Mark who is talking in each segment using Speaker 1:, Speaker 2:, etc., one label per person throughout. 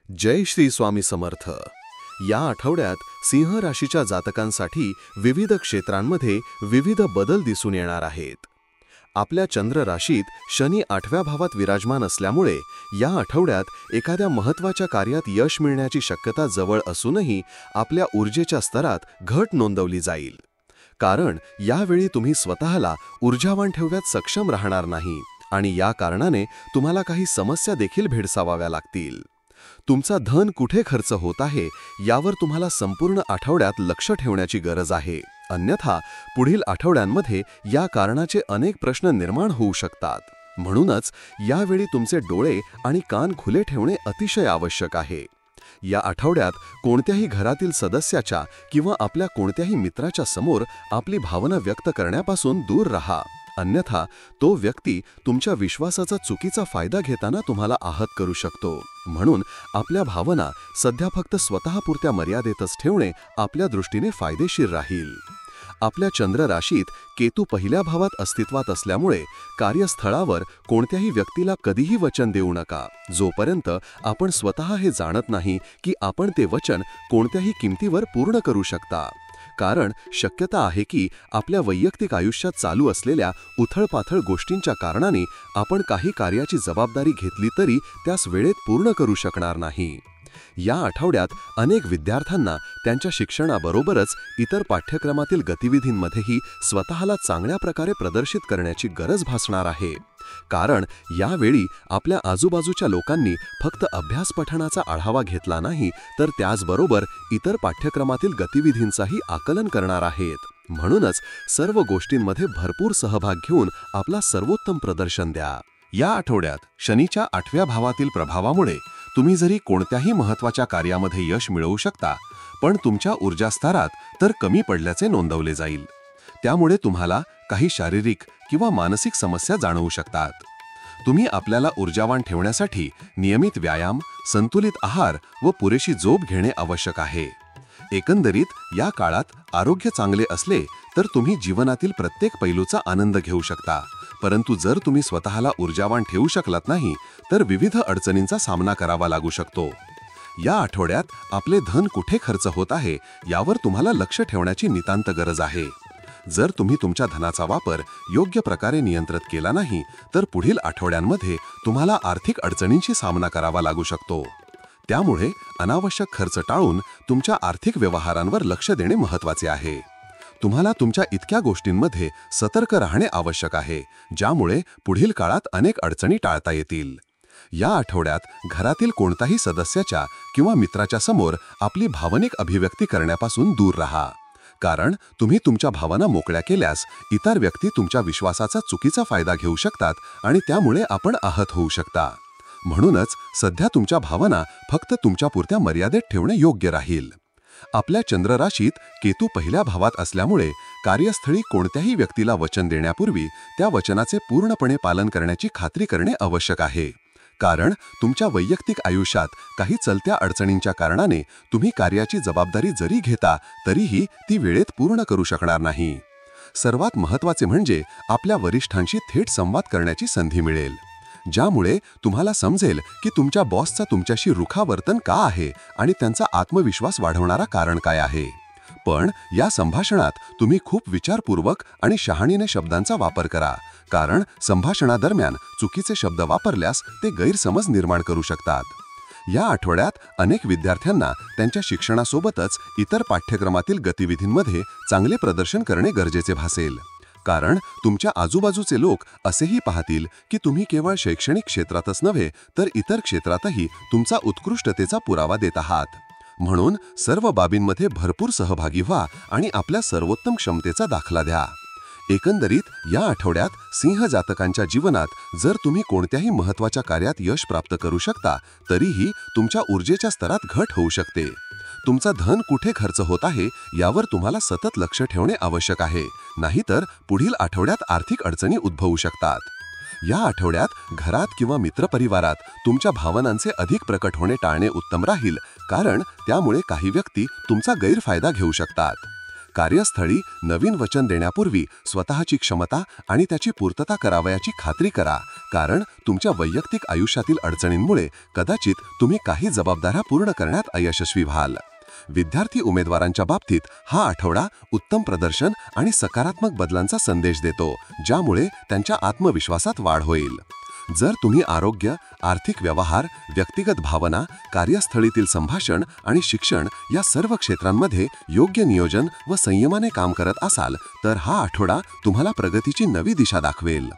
Speaker 1: जय श्री स्वामी समर्थ. या आठवड्यात सिंह राशीच्या जातकांसाठी विविध क्षेत्रांमध्ये विविध बदल दिसून येणार आहेत. आपल्या चंद्र राशीत शनी 8व्या भावात विराजमान असल्यामुळे या आठवड्यात एखाद्या महत्त्वाच्या कार्यात यश मिळण्याची शक्यता जवळ असूनही आपल्या ऊर्जेच्या स्तरात घट नोंदवली जाईल. कारण यावेळी तुम्ही स्वतःला ऊर्जावान ठेवण्यात सक्षम राहणार नाही आणि या कारणाने तुम्हाला काही समस्या देखील भेडसावाव्या लागतील. तुमचा धन कुठे खर्च होत आहे यावर तुम्हाला संपूर्ण आठवड्यात लक्ष ठेवण्याची गरज आहे. अन्यथा पुढील आठवड्यांमध्ये या कारणाचे अनेक प्रश्न निर्माण होऊ शकतात. म्हणूनच यावेळी तुमचे डोळे आणि कान खुले ठेवणे अतिशय आवश्यक आहे. या आठवड्यात कोणत्याही घरातील सदस्याच्या किंवा आपल्या कोणत्याही मित्राच्या समोर आपली भावना व्यक्त करण्यापासून दूर राहा. अन्यथा तो व्यक्ती तुमच्या विश्वासाचा चुकीचा फायदा घेताना तुम्हाला आहत करू शकतो. म्हणून आपल्या भावना सध्या फक्त स्वतःपुरत्या मर्यादेतच ठेवणे आपल्या दृष्टीने फायदेशीर राहील. आपल्या चंद्र राशीत केतू पहिल्या भावात अस्तित्वात असल्यामुळे कार्यस्थळावर कोणत्याही व्यक्तीला कधीही वचन देऊ नका जोपर्यंत आपण स्वतः हे जाणत नाही की आपण ते वचन कोणत्याही किमतीवर पूर्ण करू शकता. कारण शक्यता आहे की आपल्या वैयक्तिक आयुष्यात चालू असलेल्या उथळपाथळ गोष्टींच्या कारणाने आपण काही कार्याची जबाबदारी घेतली तरी त्यास वेळेत पूर्ण करू शकणार नाही. या आठवड्यात अनेक विद्यार्थ्यांना त्यांच्या शिक्षणाबरोबरच इतर पाठ्यक्रमातील गतिविधींमध्येही स्वतःला चांगल्या प्रकारे प्रदर्शित करण्याची गरज भासणार आहे. कारण यावेळी आपल्या आजूबाजूच्या लोकांनी फक्त अभ्यास पठणाचा आढावा घेतला नाही तर त्याचबरोबर इतर पाठ्यक्रमातील गतिविधींचाही आकलन करणार आहेत. म्हणूनच सर्व गोष्टींमध्ये भरपूर सहभाग घेऊन आपला सर्वोत्तम प्रदर्शन द्या. या आठवड्यात शनीच्या 8व्या भावातील प्रभावामुळे तुम्ही जरी कोणत्याही महत्त्वाच्या कार्यामध्ये यश मिळवू शकता, पण तुमच्या ऊर्जास्तरात तर कमी पडल्याचे नोंदवले जाईल. त्यामुळे तुम्हाला काही शारीरिक किंवा मानसिक समस्या जाणवू शकतात. तुम्ही आपल्याला ऊर्जावान ठेवण्यासाठी नियमित व्यायाम, संतुलित आहार व पुरेशी झोप घेणे आवश्यक आहे. एकंदरीत या काळात आरोग्य चांगले असले तर तुम्ही जीवनातील प्रत्येक पैलूचा आनंद घेऊ शकता. परंतु जर तुम्ही स्वतःला ऊर्जावान ठेवू शकलात नाही तर विविध अडचणींचा सामना करावा लागू शकतो. या आठवड्यात आपले धन कुठे खर्च होत आहे यावर तुम्हाला लक्ष ठेवण्याची नितांत गरज आहे. जर तुम्ही तुमच्या धनाचा वापर योग्य प्रकारे नियंत्रित केला नाही तर पुढील आठवड्यांमध्ये तुम्हाला आर्थिक अडचणींशी सामना करावा लागू शकतो. त्यामुळे अनावश्यक खर्च टाळून तुमच्या आर्थिक व्यवहारांवर लक्ष देणे महत्त्वाचे आहे. तुम्हाला तुमच्या इतक्या गोष्टींमध्ये सतर्क राहणे आवश्यक आहे ज्यामुळे पुढील काळात अनेक अडचणी टाळता येतील. या आठवड्यात घरातील कोणत्याही सदस्याच्या किंवा मित्राच्या समोर आपली भावनिक अभिव्यक्ती करण्यापासून दूर राहा. कारण तुम्ही तुमच्या भावना मोकळ्या केल्यास इतर व्यक्ती तुमच्या विश्वासाचा चुकीचा फायदा घेऊ शकतात आणि त्यामुळे आपण आहत होऊ शकता. म्हणूनच सध्या तुमच्या भावना फक्त तुमच्यापुरत्या मर्यादेत ठेवणे योग्य राहील. आपल्या चंद्र राशीत केतू पहिल्या भावात असल्यामुळे कार्यस्थळी कोणत्याही व्यक्तीला वचन देण्यापूर्वी त्या वचनाचे पूर्णपणे पालन करण्याची खात्री करणे आवश्यक आहे. कारण तुमच्या वैयक्तिक आयुष्यात काही चलत्या अडचणींच्या कारणाने तुम्ही कार्याची जबाबदारी जरी घेता तरीही ती वेळेत पूर्ण करू शकणार नाही. सर्वात महत्त्वाचे म्हणजे आपल्या वरिष्ठांशी थेट संवाद करण्याची संधी मिळेल, ज्यामुळे तुम्हाला समजेल की तुमच्या बॉसचा तुमच्याशी रुखा वर्तन का आहे आणि त्यांचा आत्मविश्वास वाढवणारा कारण काय आहे. पण या संभाषणात तुम्ही खूप विचारपूर्वक आणि शहाणीने शब्दांचा वापर करा. कारण संभाषणादरम्यान चुकीचे शब्द वापरल्यास ते गैरसमज निर्माण करू शकतात. या आठवड्यात अनेक विद्यार्थ्यांना त्यांच्या शिक्षणासोबतच इतर पाठ्यक्रमातील गतिविधींमध्ये चांगले प्रदर्शन करणे गरजेचे भासेल. कारण तुमच्या आजूबाजूचे लोक असेही पाहतील की तुम्ही केवळ शैक्षणिक क्षेत्रातच नव्हे तर इतर क्षेत्रातही तुमचा उत्कृष्टतेचा पुरावा देत आहात. म्हणून सर्व बाबींमध्ये भरपूर सहभागी व्हा आणि आपल्या सर्वोत्तम क्षमतेचा दाखला द्या. एकंदरीत या आठवड्यात सिंह जातकांच्या जीवनात जर तुम्ही कोणत्याही महत्त्वाच्या कार्यात यश प्राप्त करू शकता तरीही तुमच्या ऊर्जेच्या स्तरात घट होऊ शकते. तुमचा धन कुठे खर्च होत आहे यावर तुम्हाला सतत लक्ष ठेवणे आवश्यक आहे, नाहीतर पुढील आठवड्यात आर्थिक अडचणी उद्भवू शकतात. या आठवड्यात घरात किंवा मित्रपरिवारात तुमच्या भावनांचे अधिक प्रकट होणे टाळणे उत्तम राहील. कारण त्यामुळे काही व्यक्ती तुमचा गैरफायदा घेऊ शकतात. कार्यस्थळी नवीन वचन देण्यापूर्वी स्वतःची क्षमता आणि त्याची पूर्तता करावयाची खात्री करा, कारण तुमच्या वैयक्तिक आयुष्यातील अडचणींमुळे कदाचित तुम्ही काही जबाबदाऱ्या पूर्ण करण्यात अयशस्वी व्हाल. विद्यार्थी उमेदवारांच्या बाबतीत हा आठवडा उत्तम प्रदर्शन आणि सकारात्मक बदलांचा संदेश देतो, ज्यामुळे त्यांच्या आत्मविश्वासात वाढ होईल. जर तुम्ही आरोग्य, आर्थिक व्यवहार, व्यक्तिगत भावना, कार्यस्थळीतील संभाषण आणि शिक्षण या सर्व क्षेत्रांमध्ये योग्य नियोजन व संयमाने काम करत असाल, तर हा आठवडा तुम्हाला प्रगतीची नवी दिशा दाखवेल.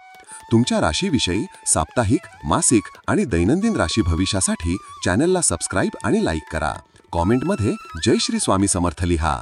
Speaker 1: तुमच्या राशीविषयी साप्ताहिक, मासिक आणि दैनंदिन राशी भविष्यासाठी चॅनलला सबस्क्राईब आणि लाईक करा. कॉमेंटमध्ये जय श्री स्वामी समर्थ लिहा.